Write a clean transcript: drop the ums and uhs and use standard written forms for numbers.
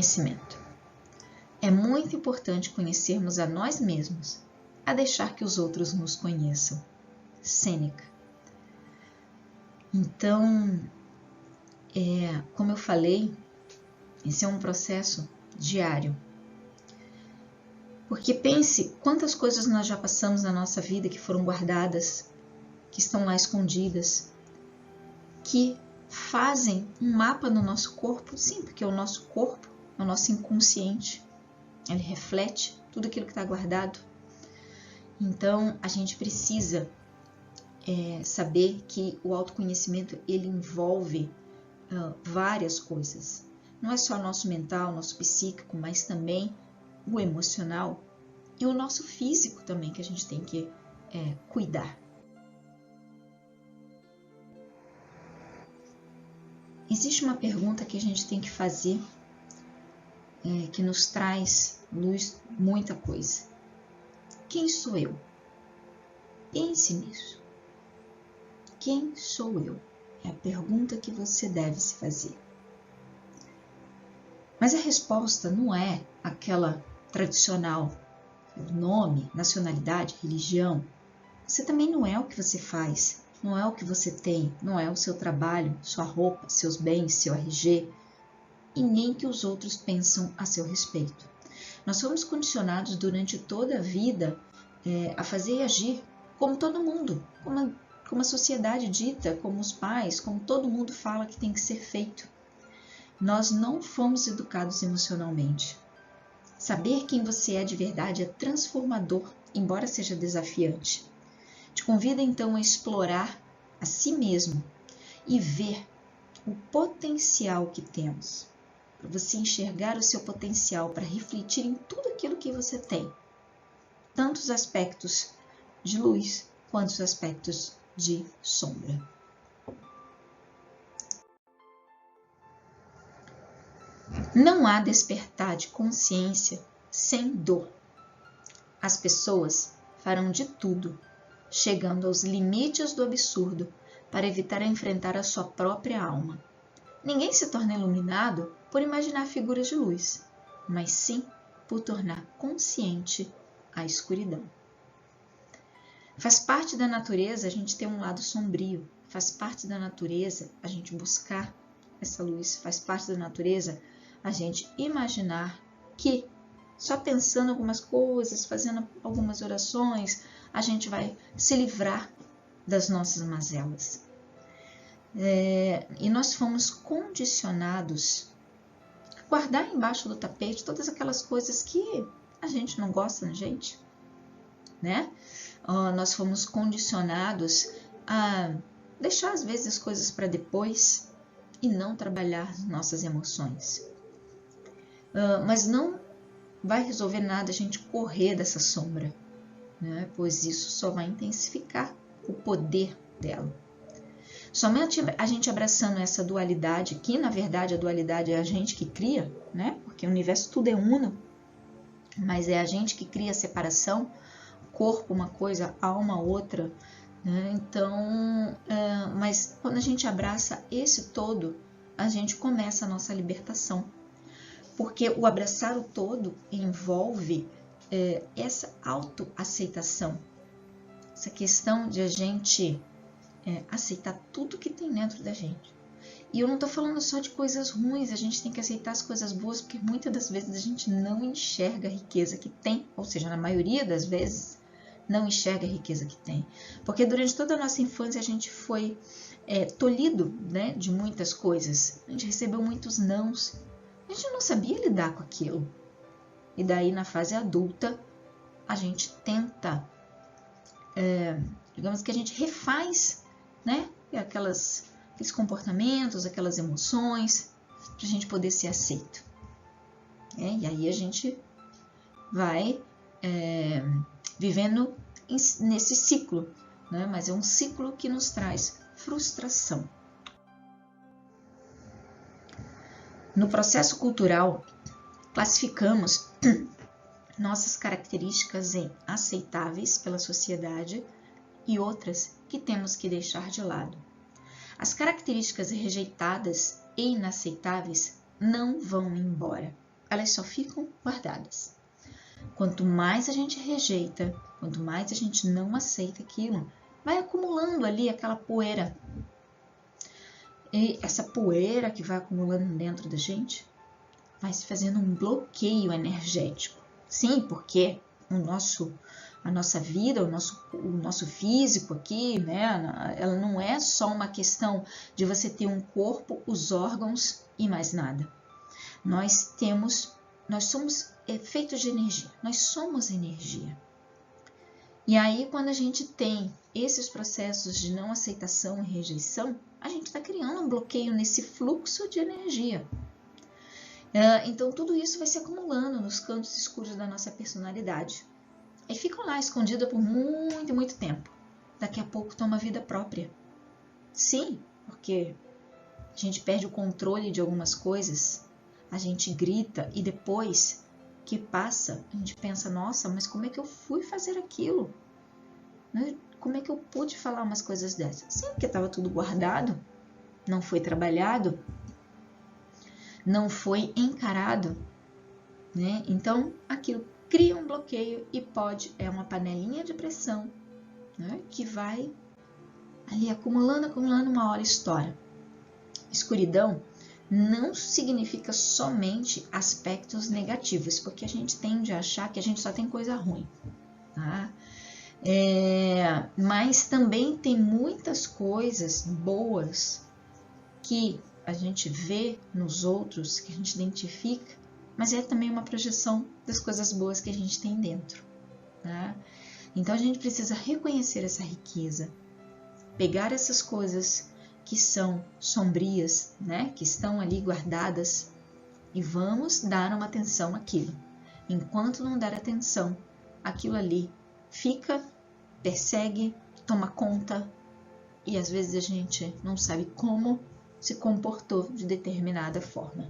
autoconhecimento. É muito importante conhecermos a nós mesmos, a deixar que os outros nos conheçam. Sêneca. Então, como eu falei, esse é um processo diário. Porque pense quantas coisas nós já passamos na nossa vida que foram guardadas, que estão lá escondidas, que fazem um mapa no nosso corpo. Sim, porque o nosso corpo, o nosso inconsciente, ele reflete tudo aquilo que está guardado. Então, a gente precisa saber que o autoconhecimento, ele envolve várias coisas. Não é só nosso mental, nosso psíquico, mas também o emocional e o nosso físico também, que a gente tem que cuidar. Existe uma pergunta que a gente tem que fazer, que nos traz luz muita coisa. Quem sou eu? Pense nisso. Quem sou eu? É a pergunta que você deve se fazer. Mas a resposta não é aquela tradicional, nome, nacionalidade, religião. Você também não é o que você faz, não é o que você tem, não é o seu trabalho, sua roupa, seus bens, seu RG, e nem que os outros pensam a seu respeito. Nós fomos condicionados durante toda a vida a fazer e agir como todo mundo, como a sociedade dita, como os pais, como todo mundo fala que tem que ser feito. Nós não fomos educados emocionalmente. Saber quem você é de verdade é transformador, embora seja desafiante. Te convido então a explorar a si mesmo e ver o potencial que temos. Para você enxergar o seu potencial, para refletir em tudo aquilo que você tem. Tanto os aspectos de luz, quanto os aspectos de sombra. Não há despertar de consciência sem dor. As pessoas farão de tudo, chegando aos limites do absurdo, para evitar enfrentar a sua própria alma. Ninguém se torna iluminado por imaginar figuras de luz, mas sim por tornar consciente a escuridão. Faz parte da natureza a gente ter um lado sombrio, faz parte da natureza a gente buscar essa luz, faz parte da natureza a gente imaginar que só pensando algumas coisas, fazendo algumas orações, a gente vai se livrar das nossas mazelas. E nós fomos condicionados a guardar embaixo do tapete todas aquelas coisas que a gente não gosta na gente, né? Nós fomos condicionados a deixar às vezes as coisas para depois e não trabalhar as nossas emoções. Mas não vai resolver nada a gente correr dessa sombra, né? Pois isso só vai intensificar o poder dela. Somente a gente abraçando essa dualidade, que na verdade a dualidade é a gente que cria, né? Porque o universo tudo é uno, mas é a gente que cria a separação, corpo uma coisa, alma outra, né? Então, mas quando a gente abraça esse todo, a gente começa a nossa libertação. Porque o abraçar o todo envolve essa autoaceitação, essa questão de a gente aceitar tudo que tem dentro da gente. E eu não estou falando só de coisas ruins, a gente tem que aceitar as coisas boas, porque muitas das vezes a gente não enxerga a riqueza que tem, ou seja, na maioria das vezes, não enxerga a riqueza que tem. Porque durante toda a nossa infância a gente foi tolhido, né, de muitas coisas, a gente recebeu muitos nãos, a gente não sabia lidar com aquilo. E daí na fase adulta a gente tenta, digamos que a gente refaz, né, aqueles comportamentos, aquelas emoções, para a gente poder ser aceito. E aí a gente vai vivendo nesse ciclo, né? Mas é um ciclo que nos traz frustração. No processo cultural, classificamos nossas características em aceitáveis pela sociedade e outras que temos que deixar de lado. As características rejeitadas e inaceitáveis não vão embora. elas só ficam guardadas. Quanto mais a gente rejeita, quanto mais a gente não aceita aquilo, vai acumulando ali aquela poeira. E essa poeira que vai acumulando dentro da gente vai se fazendo um bloqueio energético. Sim, porque a nossa vida, o nosso físico aqui, né? Ela não é só uma questão de você ter um corpo, os órgãos e mais nada. Nós somos feitos de energia, nós somos energia. E aí, quando a gente tem esses processos de não aceitação e rejeição, a gente está criando um bloqueio nesse fluxo de energia. Então, tudo isso vai se acumulando nos cantos escuros da nossa personalidade. E fica lá escondida por muito, muito tempo. Daqui a pouco toma vida própria. Sim, porque a gente perde o controle de algumas coisas, a gente grita e depois que passa, a gente pensa, nossa, mas como é que eu fui fazer aquilo? Como é que eu pude falar umas coisas dessas? Sim, porque estava tudo guardado, não foi trabalhado, não foi encarado, né? Então, aquilo cria um bloqueio e é uma panelinha de pressão, né? Que vai ali acumulando, uma hora estoura. Escuridão não significa somente aspectos negativos, porque a gente tende a achar que a gente só tem coisa ruim, tá? Mas também tem muitas coisas boas que a gente vê nos outros, que a gente identifica, mas é também uma projeção das coisas boas que a gente tem dentro, tá? Então a gente precisa reconhecer essa riqueza, pegar essas coisas que são sombrias, né, que estão ali guardadas, e vamos dar uma atenção àquilo. Enquanto não dar atenção, aquilo ali fica, persegue, toma conta, e às vezes a gente não sabe como se comportou de determinada forma.